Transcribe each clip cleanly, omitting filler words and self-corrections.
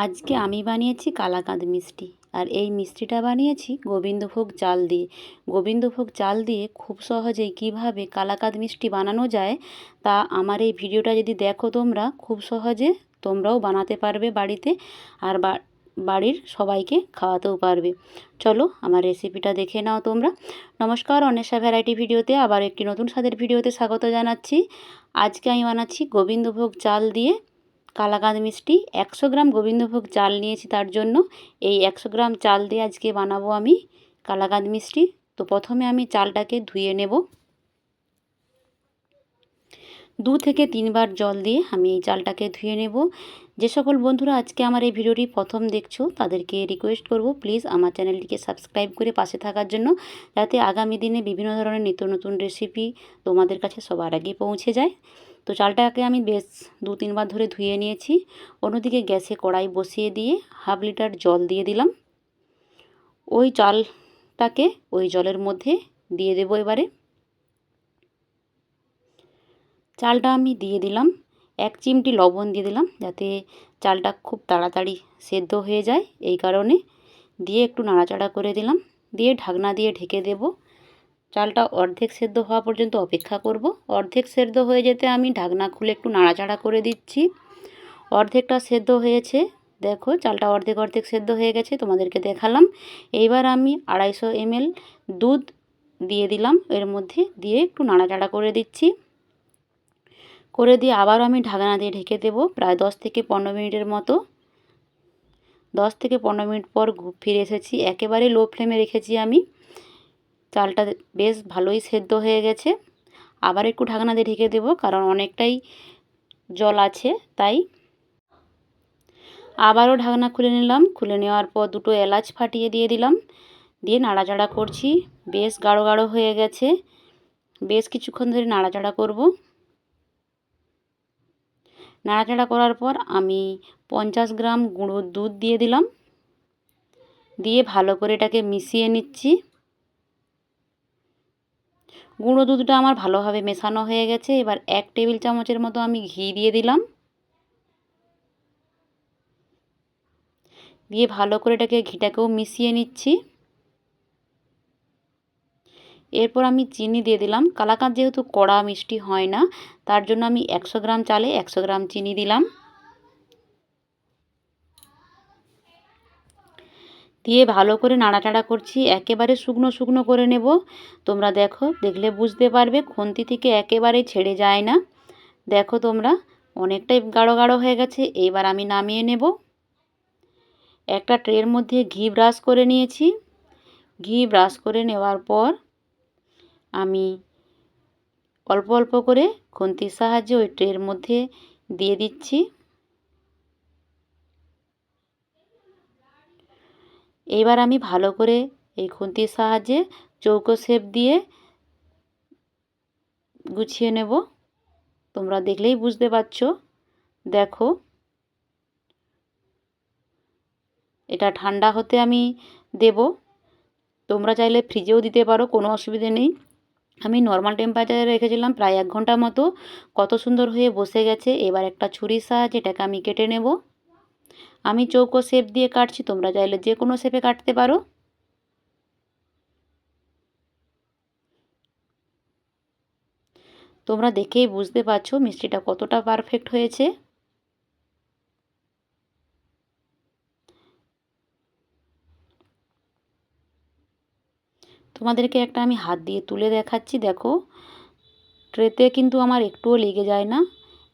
আজকে আমি বানিয়েছি কালাকাঁদ মিষ্টি। আর এই মিষ্টিটা বানিয়েছি গোবিন্দভোগ চাল দিয়ে। গোবিন্দভোগ চাল দিয়ে খুব সহজেই কিভাবে কালাকাঁদ মিষ্টি বানানো যায় তা আমার এই ভিডিওটা যদি দেখো তোমরা খুব সহজে তোমরাও বানাতে পারবে বাড়িতে, আর বাড়ির সবাইকে খাওয়াতেও পারবে। চলো আমার রেসিপিটা দেখে নাও তোমরা। নমস্কার, অন্বেষা ভ্যারাইটি ভিডিওতে আবার একটি নতুন স্বাদের ভিডিওতে স্বাগত জানাচ্ছি। আজকে আমি বানাচ্ছি গোবিন্দভোগ চাল দিয়ে কালাকাঁদ মিষ্টি। 100 গ্রাম গোবিন্দভোগ চাল নিয়েছি, তার জন্য এই 100 গ্রাম চাল দিয়ে আজকে বানাবো আমি কালাকাঁদ মিষ্টি। তো প্রথমে আমি চালটাকে ধুয়ে নেব। 2 থেকে 3 বার জল দিয়ে আমি এই চালটাকে ধুয়ে নেব। যে সকল বন্ধুরা আজকে আমার এই ভিডিওটি প্রথম দেখছো তাদেরকে রিকোয়েস্ট করব প্লিজ আমার চ্যানেলটিকে সাবস্ক্রাইব করে পাশে থাকার জন্য, যাতে আগামী দিনে বিভিন্ন ধরনের নিত্য নতুন রেসিপি তোমাদের কাছে সবার আগে পৌঁছে যায়। তো চালটাকে আমি বেশ 2-3 বার ধরে ধুয়ে নিয়েছি। অন্যদিকে গ্যাসে কড়াই বসিয়ে দিয়ে 1/2 লিটার জল দিয়ে দিলাম। ওই চালটাকে ওই জলের মধ্যে দিয়ে দেবো এবারে। চালটা আমি দিয়ে দিলাম, 1 চিমটি লবণ দিয়ে দিলাম যাতে চালটা খুব তাড়াতাড়ি সেদ্ধ হয়ে যায়, এই কারণে দিয়ে একটু নাড়াচাড়া করে দিলাম। দিয়ে ঢাকনা দিয়ে ঢেকে দেব। চালটা অর্ধেক সেদ্ধ হওয়া পর্যন্ত অপেক্ষা করব। অর্ধেক সেদ্ধ হয়ে যেতে আমি ঢাকনা খুলে একটু নাড়াচাড়া করে দিচ্ছি। অর্ধেকটা সেদ্ধ হয়েছে, দেখো চালটা অর্ধেক অর্ধেক সেদ্ধ হয়ে গেছে, তোমাদেরকে দেখালাম। এইবার আমি 250 ml দুধ দিয়ে দিলাম এর মধ্যে, দিয়ে একটু নাড়াচাড়া করে দিচ্ছি। করে দিয়ে আবারও আমি ঢাকনা দিয়ে ঢেকে দেবো প্রায় 10 থেকে 15 মিনিটের মতো। 10 থেকে 15 মিনিট পর ফিরে এসেছি। একেবারে লো ফ্লেমে রেখেছি আমি। চালটা বেশ ভালোই সেদ্ধ হয়ে গেছে। আবার একটু ঢাকনা দিয়ে ঢেকে দেবো কারণ অনেকটাই জল আছে তাই। আবারও ঢাকনা খুলে নিলাম। খুলে নেওয়ার পর 2টো এলাচ ফাটিয়ে দিয়ে দিলাম। দিয়ে নাড়াচাড়া করছি। বেশ গাঢ় গাঢ় হয়ে গেছে, বেশ কিছুক্ষণ ধরে নাড়াচাড়া করব। নাড়াচাড়া করার পর আমি 50 গ্রাম গুঁড়ো দুধ দিয়ে দিলাম। দিয়ে ভালো করে এটাকে মিশিয়ে নিচ্ছি। গুঁড়ো দুধটা আমার ভালোভাবে মেশানো হয়ে গেছে। এবার 1 টেবিল চামচের মতো আমি ঘি দিয়ে দিলাম। দিয়ে ভালো করে ঘিটাকেও মিশিয়ে নিচ্ছি। এরপর আমি চিনি দিয়ে দিলাম। কালাকাঁদ যেহেতু কড়া মিষ্টি হয় না, তার জন্য আমি 100 গ্রাম চালে 100 গ্রাম চিনি দিলাম। দিয়ে ভালো করে নাড়াচাড়া করছি। একেবারে শুকনো শুকনো করে নেব। তোমরা দেখো, দেখলে বুঝতে পারবে খুন্তি থেকে একেবারে ছেড়ে যায় না। দেখো তোমরা অনেকটাই গাঢ় গাঢ় হয়ে গেছে। এইবার আমি নামিয়ে নেব। একটা ট্রের মধ্যে ঘি ব্রাশ করে নিয়েছি। ঘি ব্রাশ করে নেওয়ার পর আমি অল্প অল্প করে খুন্তির সাহায্যে ওই ট্রের মধ্যে দিয়ে দিচ্ছি। এইবার আমি ভালো করে এই খুন্তির সাহায্যে চৌকো শেপ দিয়ে গুছিয়ে নেব। তোমরা দেখলেই বুঝতে পারছো। দেখো, এটা ঠান্ডা হতে আমি দেব। তোমরা চাইলে ফ্রিজেও দিতে পারো, কোনো অসুবিধে নেই। আমি নর্মাল টেম্পারেচারে রেখেছিলাম প্রায় 1 ঘন্টা মতো। কত সুন্দর হয়ে বসে গেছে। এবার একটা ছুরির সাহায্যে এটাকে আমি কেটে নেব। আমি চৌকো শেপ দিয়ে কাটছি, তোমরা চাইলে যে কোনো শেপে কাটতে পারো। তোমরা দেখেই বুঝতে পারছো মিষ্টিটা কতটা পারফেক্ট হয়েছে। তোমাদেরকে একটা আমি হাত দিয়ে তুলে দেখাচ্ছি। দেখো, ট্রেতে কিন্তু আমার একটুও লেগে যায় না।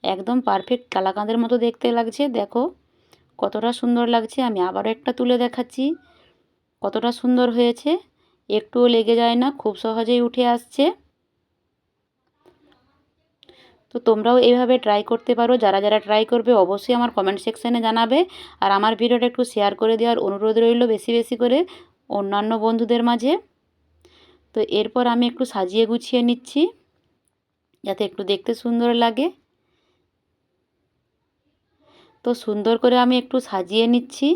একদম পারফেক্ট কালাকাঁদের মতো দেখতে লাগছে। দেখো কতটা সুন্দর লাগছে। আমি আবারও একটা তুলে দেখাচ্ছি কতটা সুন্দর হয়েছে। একটুও লেগে যায় না, খুব সহজেই উঠে আসছে। তো তোমরাও এইভাবে ট্রাই করতে পারো। যারা যারা ট্রাই করবে অবশ্যই আমার কমেন্ট সেকশানে জানাবে। আর আমার ভিডিওটা একটু শেয়ার করে দেওয়ার অনুরোধ রইল বেশি বেশি করে অন্যান্য বন্ধুদের মাঝে। তো এরপর আমি একটু সাজিয়ে গুছিয়ে নিচ্ছি যাতে একটু দেখতে সুন্দর লাগে। তো সুন্দর করে আমি একটু সাজিয়ে নিচ্ছি।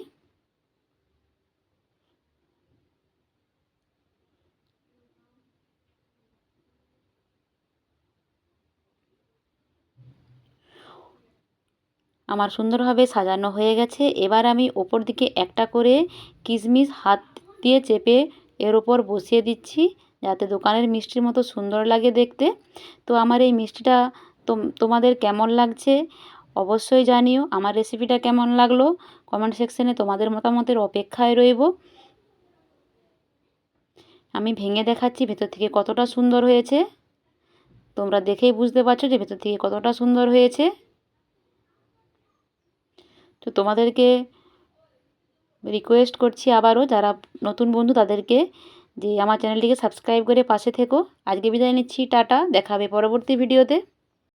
আমার সুন্দরভাবে সাজানো হয়ে গেছে। এবার আমি ওপর দিকে একটা করে কিশমিশ হাত দিয়ে চেপে এর ওপর বসিয়ে দিচ্ছি, যাতে দোকানের মিষ্টির মতো সুন্দর লাগে দেখতে। তো আমার এই মিষ্টিটা তোমাদের কেমন লাগছে অবশ্যই জানিও। আমার রেসিপিটা কেমন লাগলো কমেন্ট সেকশনে তোমাদের মতামতের অপেক্ষায় রইব। আমি ভেঙে দেখাচ্ছি ভেতর থেকে কতটা সুন্দর হয়েছে। তোমরা দেখেই বুঝতে পারছো যে ভেতর থেকে কতটা সুন্দর হয়েছে। তো তোমাদেরকে রিকোয়েস্ট করছি আবারও, যারা নতুন বন্ধু তাদেরকে, যে আমার চ্যানেলটিকে সাবস্ক্রাইব করে পাশে থেকো। আজকে বিদায় নিচ্ছি, টাটা, দেখা হবে পরবর্তী ভিডিওতে।